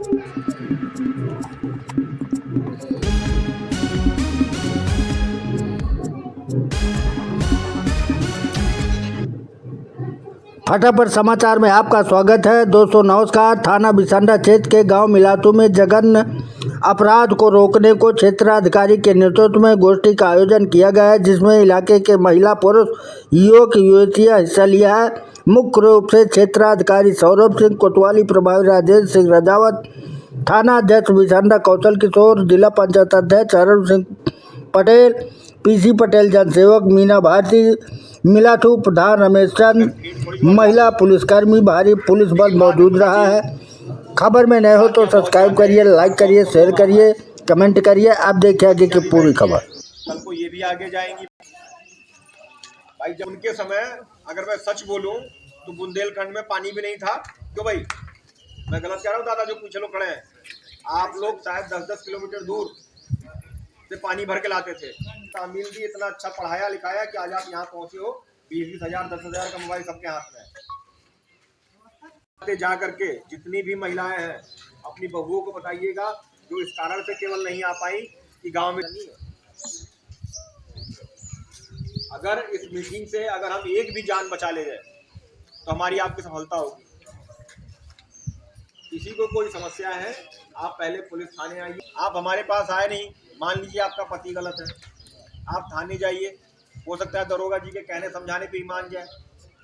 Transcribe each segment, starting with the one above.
फटाफट समाचार में आपका स्वागत है। दोस्तों नमस्कार। थाना बिसंडा क्षेत्र के गांव मिलातू में जघन्य अपराध को रोकने को क्षेत्राधिकारी के नेतृत्व में गोष्ठी का आयोजन किया गया है, जिसमें इलाके के महिला, पुरुष, युवक, युवतियां हिस्सा लिया है। मुख्य रूप से क्षेत्राधिकारी सौरभ सिंह कोतवाली, प्रभारी राजेश सिंह रजावत, थाना अध्यक्ष बिसंडा कौशल किशोर, जिला पंचायत अध्यक्ष अरुण सिंह पटेल, पीसी पटेल, जनसेवक मीना भारती, मिलाथू प्रधान रमेश चंद, महिला पुलिसकर्मी, भारी पुलिस बल मौजूद रहा है। खबर में नए हो तो सब्सक्राइब करिए, लाइक करिए, शेयर करिए, कमेंट करिए। आप देखिए आगे की पूरी खबर। कल को ये भी आगे जाएंगी भाई। जब उनके समय अगर मैं सच बोलूं तो बुंदेलखंड में पानी भी नहीं था। क्यों भाई, मैं गलत कह रहा हूँ? दादा जो पीछे लोग खड़े हैं, आप लोग शायद 10-10 किलोमीटर दूर से पानी भर के लाते थे। तामील भी इतना अच्छा पढ़ाया लिखाया कि आज आप यहाँ पहुंचे हो। 20-20 हजार 10,000 का मोबाइल सबके हाथ में है। जा करके जितनी भी महिलाएं हैं अपनी बहुओं को बताइएगा, जो इस कारण से केवल नहीं आ पाई कि गांव में नहीं है। अगर इस मीटिंग से अगर हम एक भी जान बचा ले जाए तो हमारी आपकी सफलता होगी। किसी को कोई समस्या है, आप पहले पुलिस थाने आइए। आप हमारे पास आए नहीं, मान लीजिए आपका पति गलत है, आप थाने जाइए। हो सकता है दरोगा जी के कहने समझाने पे ही मान जाए।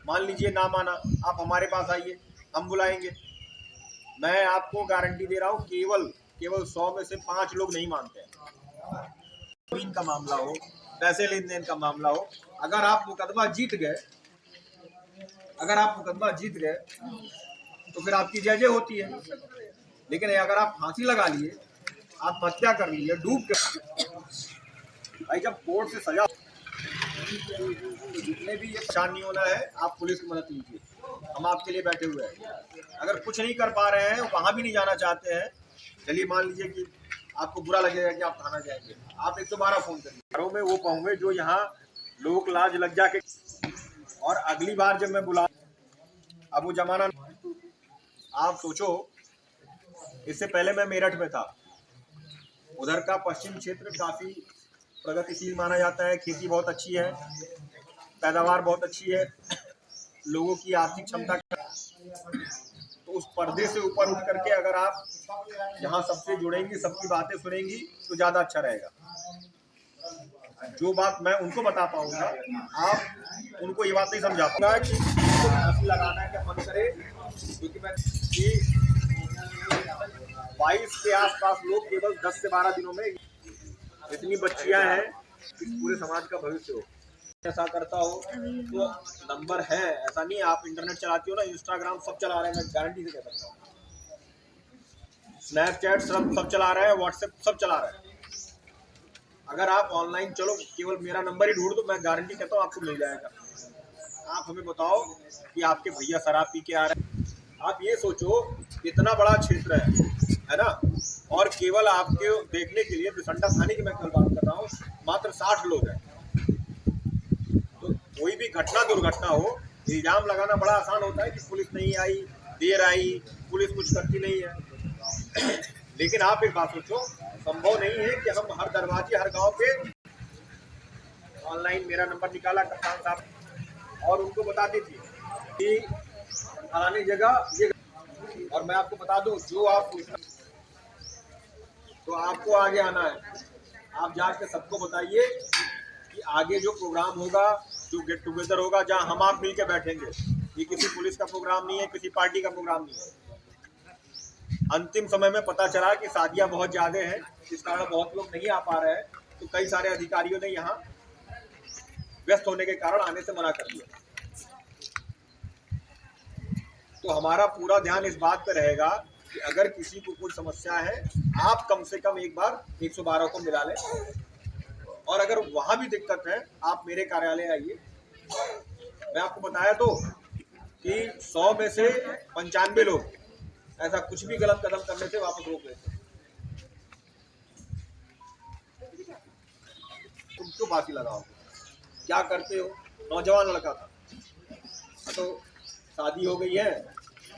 मान लीजिए ना माना, आप हमारे पास आइए, हम बुलाएंगे। मैं आपको गारंटी दे रहा हूँ, केवल 100 में से 5 लोग नहीं मानते हैं। जमीन का मामला हो, पैसे लेन देन का मामला हो, अगर आप मुकदमा जीत गए तो फिर आपकी जय होती है। लेकिन अगर आप फांसी लगा लिए, आप हत्या कर लिए, डूब के, भाई जब कोर्ट से सजा, तो जितने भी ये परेशान नहीं होना है, आप पुलिस की मदद लीजिए। हम आपके लिए बैठे हुए हैं। अगर कुछ नहीं कर पा रहे हैं, वहां भी नहीं जाना चाहते हैं, चलिए मान लीजिए कि आपको बुरा लगेगा कि आप थाना जाएंगे, आप 112 फोन करिए। घरों में वो कहूँगे जो यहाँ लोक लाज लज्जा के। और अगली बार जब मैं बुला, अब वो जमाना, आप सोचो, इससे पहले मैं मेरठ में था। उधर का पश्चिम क्षेत्र काफी प्रगतिशील माना जाता है। खेती बहुत अच्छी है, पैदावार बहुत अच्छी है, लोगों की आर्थिक क्षमता। तो उस पर्दे से ऊपर उठ करके अगर आप यहाँ सबसे जुड़ेंगी, सबकी बातें सुनेंगी तो ज्यादा अच्छा रहेगा। जो बात मैं उनको बता पाऊंगा, आप उनको ये बात नहीं समझा पाऊंगा कि फांसी लगाना क्या मन करे। क्योंकि मैं 22 के आसपास लोग केवल 10 से 12 दिनों में, इतनी बच्चियां हैं, इस पूरे समाज का भविष्य हो। ऐसा करता हो तो नंबर है, ऐसा नहीं। आप इंटरनेट चलाती हो ना, इंस्टाग्राम सब चला रहे हैं, मैं गारंटी से कह सकता हूँ। स्नैपचैट सब चला रहे हैं, व्हाट्सएप सब चला रहे हैं। अगर आप ऑनलाइन चलो, केवल मेरा नंबर ही ढूंढ दो, मैं गारंटी कहता हूँ आपको मिल जाएगा। आप हमें बताओ कि आपके भैया शराब पी के आ रहे हैं। आप ये सोचो, इतना बड़ा क्षेत्र है ना, और केवल आपके देखने के लिए बिसंडा थाने की मैं कल बात कर रहा हूँ, मात्र 60 लोग हैं। तो कोई भी घटना दुर्घटना हो, इल्जाम लगाना बड़ा आसान होता है कि पुलिस नहीं आई, देर आई, पुलिस कुछ करती नहीं है। लेकिन आप एक बात सोचो, संभव नहीं है कि हम हर दरवाजे, हर गांव पे ऑनलाइन मेरा नंबर निकाला कप्तान साहब और उनको बताती थी कि फलानी जगह ये, और मैं आपको बता दूं, जो आप तो आपको आगे आना है। आप जाके सबको बताइए कि आगे जो प्रोग्राम होगा, जो गेट टुगेदर होगा, जहां हम आप मिलकर बैठेंगे, ये किसी पुलिस का प्रोग्राम नहीं है, किसी पार्टी का प्रोग्राम नहीं है। अंतिम समय में पता चला कि शादियां बहुत ज्यादा हैं, इस कारण बहुत लोग नहीं आ पा रहे हैं। तो कई सारे अधिकारियों ने यहाँ व्यस्त होने के कारण आने से मना कर दिया। तो हमारा पूरा ध्यान इस बात पर रहेगा कि अगर किसी को कोई समस्या है, आप कम से कम एक बार 112 को मिला लें। और अगर वहां भी दिक्कत है, आप मेरे कार्यालय आइए। मैं आपको बताया तो कि 100 में से 95 लोग ऐसा कुछ भी गलत कदम करने से वापस रोक लेते हैं। तुम क्यों फांसी लगाओ? क्या करते हो? नौजवान लड़का था, तो शादी हो गई है,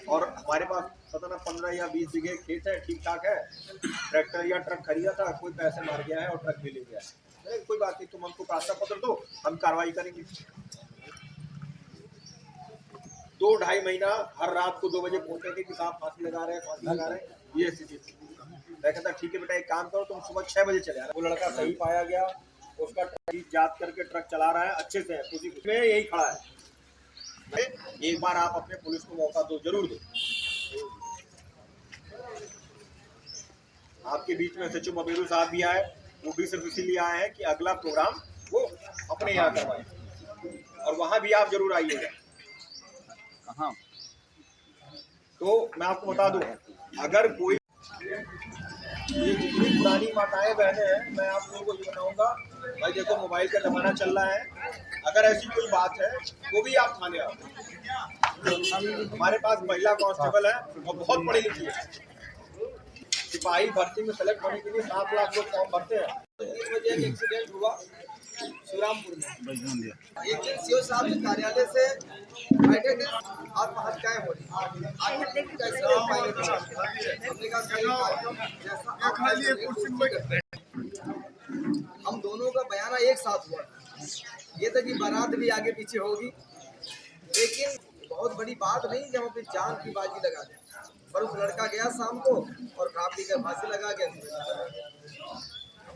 और हमारे पास पता ना 15 या 20 बीघे खेत है, ठीक ठाक है। ट्रैक्टर या ट्रक खरीदा था, कोई पैसे मार गया है और ट्रक भी ले गया है। अरे कोई बात नहीं, तुम हमको कागज पत्र दो, हम कार्रवाई करेंगे। 2-2.5 महीना हर रात को 2 बजे पहुंचते थे कि साहब फांसी लगा रहे हैं, फांसी लगा रहे हैं, ये स्थिति थी। मैं कहता ठीक है बेटा, एक काम करो, तुम सुबह 6 बजे चले आना। वो लड़का सही पाया गया, उसका ट्रक जात करके ट्रक चला रहा है, अच्छे से है, खुशी में यही खड़ा है। एक बार आप अपने पुलिस को मौका दो, जरूर दो। आपके बीच में सचिव मबेरू साहब भी आए, वो भी सिर्फ इसीलिए आए हैं कि अगला प्रोग्राम वो अपने यहाँ करवाए, और वहां भी आप जरूर आइएगा। कहाँ? तो मैं आपको बता दूं, अगर कोई ये जितनी पुरानी माताएं बहनें हैं, मैं आप लोगों को ये बताऊंगा, भाई देखो मोबाइल का जमाना चल रहा है, अगर ऐसी कोई बात है वो भी आप थाने आओ। हमारे पास महिला कांस्टेबल है और बहुत पढ़ी लिखी है, सिपाही भर्ती में सेलेक्ट होने के लिए 7 लाख लोग फॉर्म भरते हैं। 3 बजे एक एक्सीडेंट हुआ श्रीरामपुर में, एक दिन सीओ साहब के कार्यालय से बैठे थे, आत्महत्याएं हो रही, आखिर कैसे हो पाएंगे? हमने कहा सही कार्यक्रम जैसा हम दोनों का बयाना एक साथ हुआ। ये था कि बारात भी आगे पीछे होगी, लेकिन बहुत बड़ी बात नहीं कि हम अपनी जान की बाजी लगा दें। पर उस लड़का गया शाम को और खा पी कर फांसी लगा गया।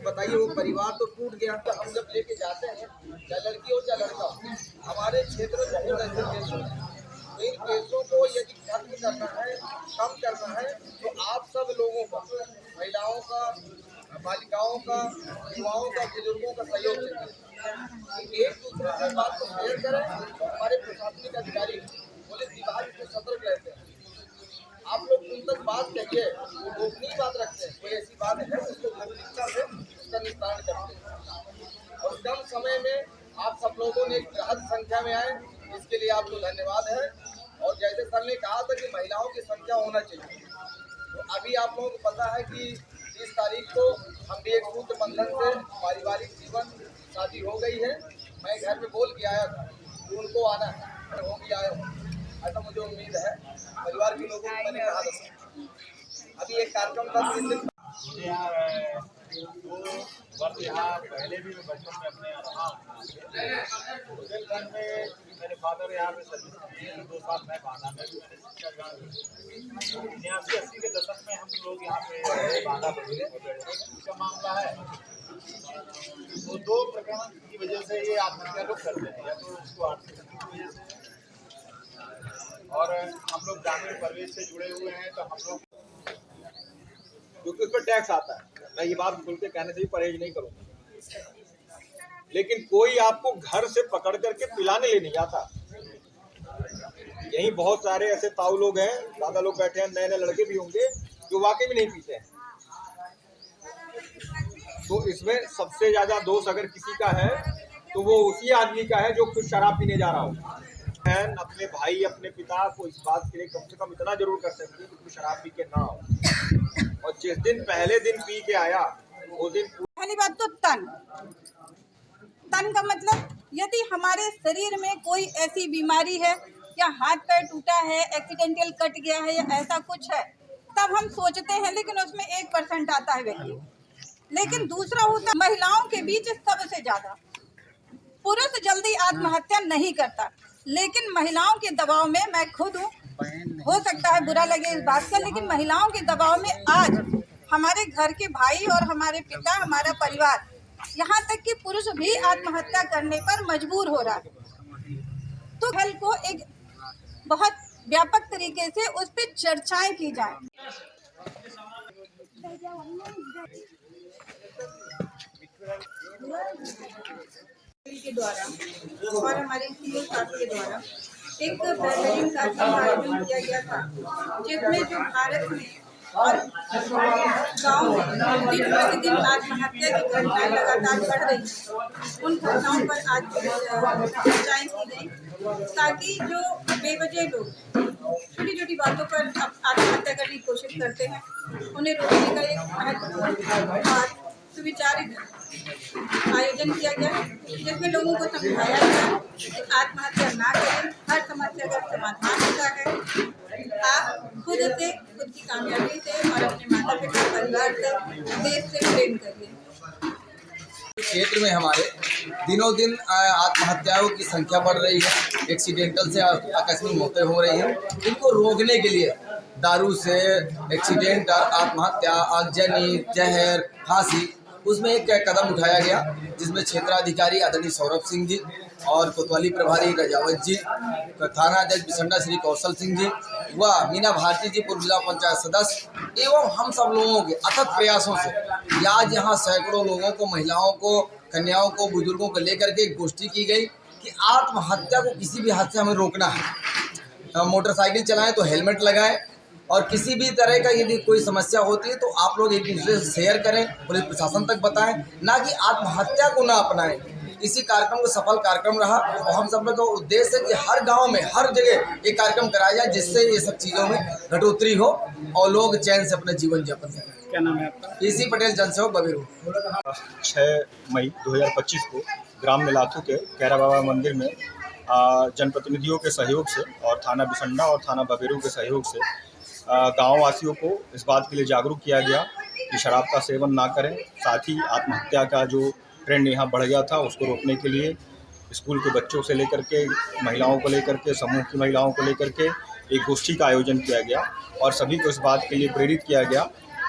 बताइए, वो परिवार तो टूट गया। तो हम जब लेके जाते हैं, चाहे लड़की हो चाहे लड़का हो, हमारे क्षेत्र में बहुत ऐसे केस हैं। तो इन केसों को यदि खत्म करना है, कम करना है, तो आप सब लोगों का, महिलाओं का, बालिकाओं का, युवाओं का, बुजुर्गों का सहयोग चाहिए। एक दूसरे से बात को शेयर करें। हमारे प्रशासनिक अधिकारी, पुलिस विभाग को सतर्क रहते हैं। आप लोग उन तक बात करिए, वो गोपनीय बात रखते हैं, कोई ऐसी बात है उसको गोपनीयता से उसका निस्तारण करते हैं। और कम समय में आप सब लोगों ने एक बृहद संख्या में आए, इसके लिए आपको धन्यवाद है। और जैसे सर ने कहा था कि महिलाओं की संख्या होना चाहिए, तो अभी आप लोगों को पता है कि 30 तारीख को हम भी एक सूत्र बंधन से पारिवारिक जीवन शादी हो गई है। मैं घर में बोल के आया था कि उनको आना है, मैं हो भी आया हूँ, ऐसा मुझे उम्मीद है। परिवार के लोगों को मैंने कहा था। अभी एक कार्यक्रम था, 3 दिन मुझे यहाँ 2 वर्ष यहाँ पहले भी मैं बचपन में अपने यहाँ रहा हूँ। बुंदेलखंड में मेरे फादर यहाँ पे सर्विस किए, 2 साल मैं बांदा में भी मैंने शिक्षा ग्रहण की। 89-80 के दशक में हम लोग यहाँ पे बांदा पढ़े का मामला है। तो 2 प्रकरण की वजह से ये आत्महत्या लोग करते हैं, या तो उसको आर्थिक की वजह से, और हम लोग ग्रामीण परिवेश से जुड़े हुए हैं, तो हम लोग क्योंकि उस पर टैक्स आता है। मैं ये बात खुल के कहने से भी परहेज नहीं करूँगा, लेकिन कोई आपको घर से पकड़ करके पिलाने ले नहीं जाता। यही बहुत सारे ऐसे ताऊ लोग हैं, ज़्यादा लोग बैठे हैं, नए नए लड़के भी होंगे जो वाकई में नहीं पीते हैं। तो इसमें सबसे ज़्यादा दोष अगर किसी का है तो वो उसी आदमी का है जो खुद शराब पीने जा रहा हो। बहन अपने भाई, अपने पिता को इस बात के लिए कम से कम इतना जरूर कर सकती है कि कोई शराब पी के ना हो, और जिस दिन पहले दिन पी के आया वो दिन। पहली बात तो तन का मतलब, यदि हमारे शरीर में कोई ऐसी बीमारी है या हाथ पैर टूटा है, एक्सीडेंटल कट गया है या ऐसा कुछ है, तब हम सोचते हैं, लेकिन उसमें 1% आता है व्यक्ति। लेकिन दूसरा होता महिलाओं के बीच सबसे ज्यादा। पुरुष जल्दी आत्महत्या नहीं करता, लेकिन महिलाओं के दबाव में, मैं खुद हूँ, हो सकता है बुरा लगे इस बात का, लेकिन महिलाओं के दबाव में आज हमारे घर के भाई और हमारे पिता, हमारा परिवार, यहाँ तक कि पुरुष भी आत्महत्या करने पर मजबूर हो रहा है। तो हल को एक बहुत व्यापक तरीके से उस पर चर्चाएं की जाए। के द्वारा और हमारे सीओ साहब के द्वारा एक बेहतरीन कार्यक्रम का आयोजन किया गया था, जिसमें जो भारत में और गाँव में दिन प्रतिदिन आत्महत्या की घटनाएं लगातार बढ़ रही हैं, उन घटनाओं पर आज चर्चाएं की गई, ताकि जो बेवजह लोग छोटी छोटी बातों पर आत्महत्या करने की कोशिश करते हैं, उन्हें रोकने का एक महत्वपूर्ण बात सुविचारित आयोजन किया गया, जिसमें लोगों को समझाया गया कि आत्महत्या ना करें, हर समस्या का समाधान होता है। आप खुद की कामयाबी से और अपने माता पिता परिवार से देश से प्रेम करिए। क्षेत्र में हमारे दिनों दिन आत्महत्याओं की संख्या बढ़ रही है, एक्सीडेंटल से आकस्मिक मौतें हो रही हैं। इनको रोकने के लिए दारू से एक्सीडेंट, आत्महत्या, आगजनी, जहर, फांसी, उसमें एक कदम उठाया गया, जिसमें क्षेत्राधिकारी आदरणीय सौरभ सिंह जी और कोतवाली प्रभारी रजावत जी, थाना अध्यक्ष बिसंडा श्री कौशल सिंह जी व मीना भारती जी पूर्व जिला पंचायत सदस्य एवं हम सब लोगों के अथक प्रयासों से आज यहाँ सैकड़ों लोगों को, महिलाओं को, कन्याओं को, बुजुर्गों को लेकर के एक गोष्ठी की गई कि आत्महत्या को किसी भी हद से हमें रोकना है। मोटरसाइकिल चलाएं तो हेलमेट लगाएं और किसी भी तरह का यदि कोई समस्या होती है तो आप लोग एक दूसरे से शेयर करें, पुलिस प्रशासन तक बताएं, ना कि आत्महत्या को ना अपनाएं। इसी कार्यक्रम को सफल कार्यक्रम रहा और हम सब लोग का उद्देश्य है कि हर गांव में, हर जगह एक कार्यक्रम कराया जाए, जिससे ये सब चीज़ों में घटोतरी हो और लोग चैन से अपना जीवन यापन करें। क्या नाम है आपका? पीसी पटेल, जनसेवक, बबेरू। 6 मई 2025 को ग्राम मिलाथू के कैरा बाबा मंदिर में जनप्रतिनिधियों के सहयोग से और थाना बिसंडा और थाना बबेरू के सहयोग से गाँव वासियों को इस बात के लिए जागरूक किया गया कि शराब का सेवन ना करें। साथ ही आत्महत्या का जो ट्रेंड यहाँ बढ़ गया था उसको रोकने के लिए स्कूल के बच्चों से लेकर के महिलाओं को लेकर के, समूह की महिलाओं को लेकर के एक गोष्ठी का आयोजन किया गया और सभी को इस बात के लिए प्रेरित किया गया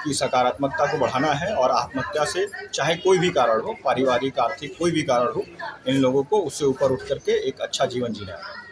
कि सकारात्मकता को बढ़ाना है और आत्महत्या से चाहे कोई भी कारण हो, पारिवारिक, आर्थिक, कोई भी कारण हो, इन लोगों को उससे ऊपर उठ करके एक अच्छा जीवन जीना है।